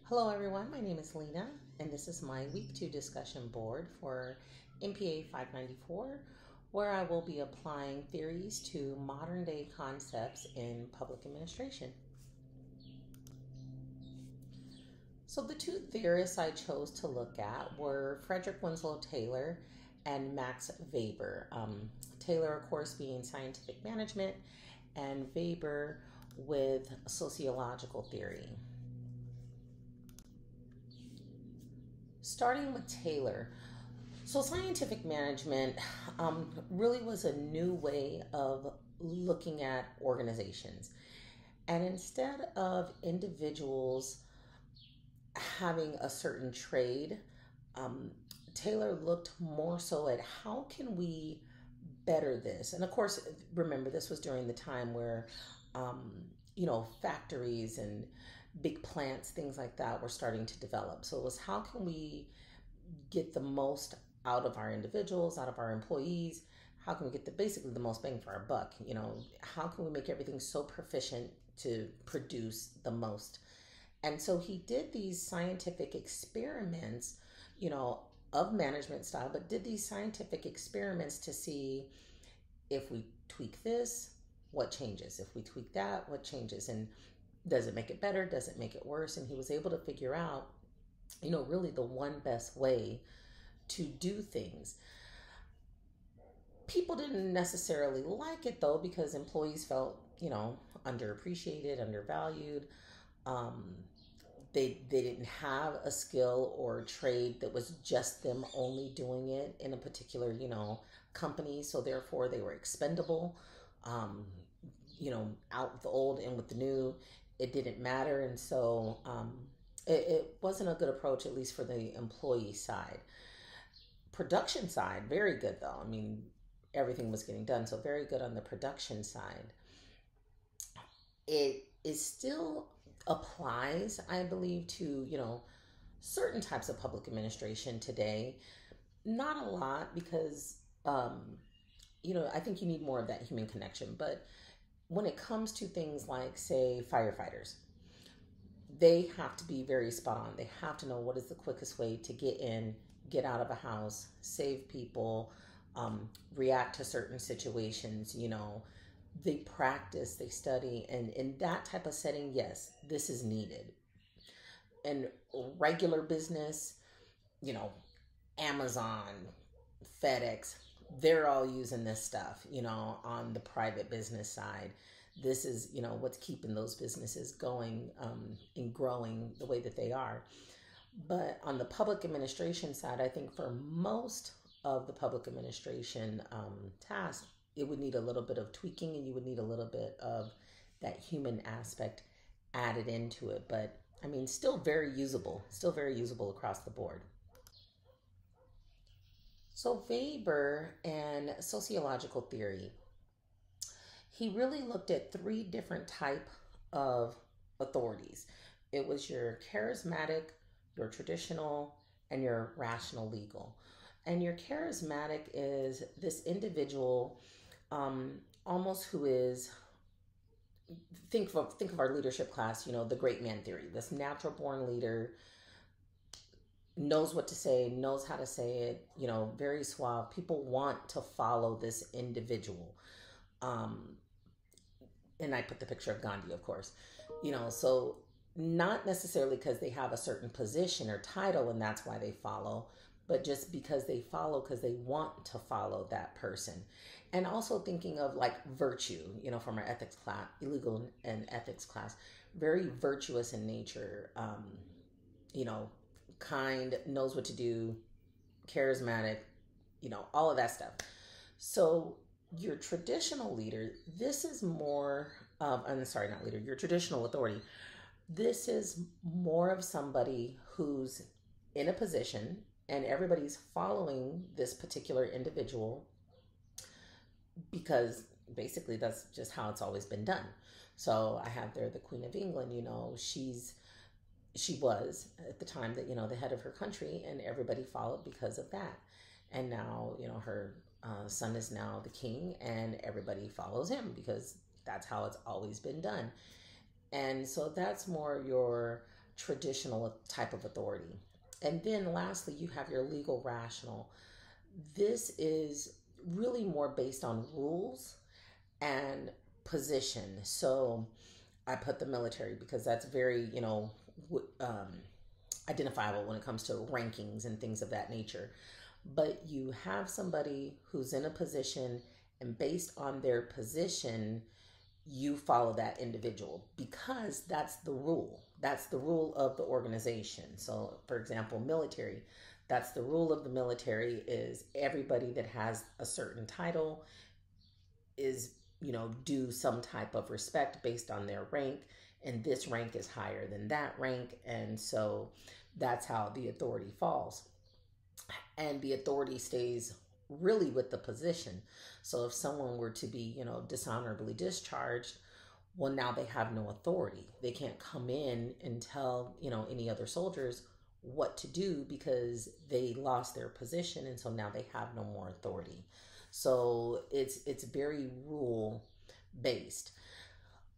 Hello, everyone. My name is Lena, and this is my week 2 discussion board for MPA 594, where I will be applying theories to modern day concepts in public administration. So, the two theorists I chose to look at were Frederick Winslow Taylor and Max Weber. Taylor, of course, being scientific management, and Weber with sociological theory. Starting with Taylor, so scientific management really was a new way of looking at organizations. And instead of individuals having a certain trade, um, Taylor looked more so at how can we better this. And of course, remember, this was during the time where, um, factories and big plants, things like that, were starting to develop. So it was how can we get the most out of our individuals, out of our employees? How can we get basically the most bang for our buck? How can we make everything so proficient to produce the most? And so he did these scientific experiments, you know, of management style, but did these scientific experiments to see if we tweak this, what changes? If we tweak that, what changes? And does it make it better? Does it make it worse? And he was able to figure out, really the one best way to do things. People didn't necessarily like it though, because employees felt, underappreciated, undervalued. Um, they didn't have a skill or trade that was just them only doing it in a particular, company. So therefore they were expendable. Um, Out with the old, in with the new. It didn't matter. And so it wasn't a good approach, at least for the employee side. Production side, very good though. I mean, everything was getting done, so very good on the production side. It is still applies, I believe, to certain types of public administration today. Not a lot, because I think you need more of that human connection. But when it comes to things like, say, firefighters, they have to be very spot on. They have to know what is the quickest way to get in, get out of a house, save people, react to certain situations. They practice, they study, and in that type of setting, yes, this is needed. In regular business, you know, Amazon, FedEx, they're all using this stuff, on the private business side. This is, what's keeping those businesses going, and growing the way that they are. But on the public administration side, I think for most of the public administration tasks, it would need a little bit of tweaking, and you would need a little bit of that human aspect added into it. But I mean, still very usable across the board. So Weber and sociological theory, he really looked at three different type of authorities. It was your charismatic, your traditional, and your rational legal. And your charismatic is this individual, almost who is, think of our leadership class, the great man theory. This natural born leader knows what to say, knows how to say it, very suave. People want to follow this individual. Um, and I put the picture of Gandhi, of course. So not necessarily because they have a certain position or title and that's why they follow, but just because they follow because they want to follow that person. And also thinking of like virtue, from our ethics class, illegal and ethics class, very virtuous in nature, you know, kind, knows what to do, charismatic, all of that stuff. So your traditional leader, this is more of, I'm sorry, not leader, your traditional authority. This is more of somebody who's in a position and everybody's following this particular individual because basically that's just how it's always been done. So I have there the Queen of England, she was at the time that, the head of her country, and everybody followed because of that. And now, her son is now the king, and everybody follows him because that's how it's always been done. And so that's more your traditional type of authority. And then lastly, you have your legal rational. This is really more based on rules and position. So I put the military because that's very, identifiable when it comes to rankings and things of that nature. But you have somebody who's in a position, and based on their position, you follow that individual because that's the rule. That's the rule of the organization. So, for example, military, that's the rule of the military is everybody that has a certain title is, due some type of respect based on their rank. And this rank is higher than that rank. And so that's how the authority falls. And the authority stays really with the position. So if someone were to be, dishonorably discharged, well, now they have no authority. They can't come in and tell, any other soldiers what to do because they lost their position. And so now they have no more authority. So it's very rule based.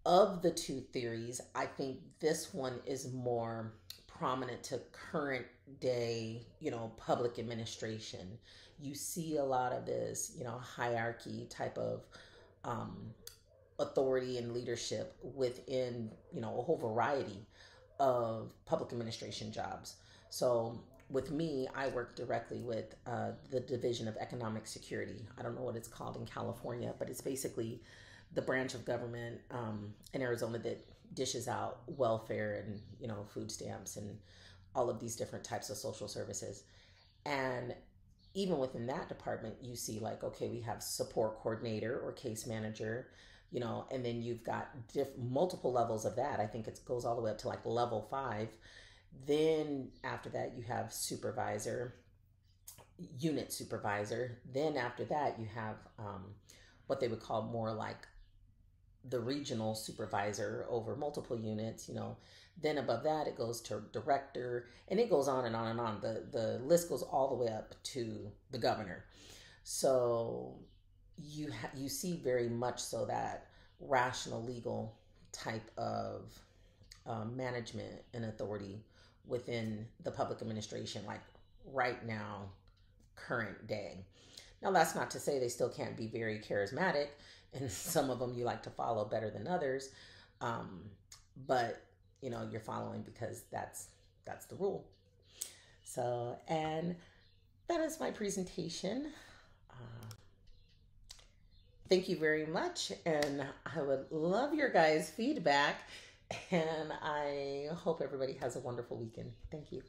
Of the two theories, I think this one is more prominent to current day, public administration. You see a lot of this, hierarchy type of authority and leadership within, a whole variety of public administration jobs. So with me, I work directly with the Division of Economic Security. I don't know what it's called in California, but it's basically the branch of government in Arizona that dishes out welfare and food stamps and all of these different types of social services. And even within that department, you see like, okay, we have support coordinator or case manager, and then you've got multiple levels of that. I think it goes all the way up to like level 5. Then after that, you have supervisor, unit supervisor. Then after that, you have what they would call more like the regional supervisor over multiple units, Then above that, it goes to director, and it goes on and on and on. The list goes all the way up to the governor. So you see very much so that rational legal type of management and authority within the public administration, like right now, current day. Now, that's not to say they still can't be very charismatic, and some of them you like to follow better than others. But, you're following because that's the rule. So, and that is my presentation. Thank you very much, and I would love your guys' feedback, and I hope everybody has a wonderful weekend. Thank you.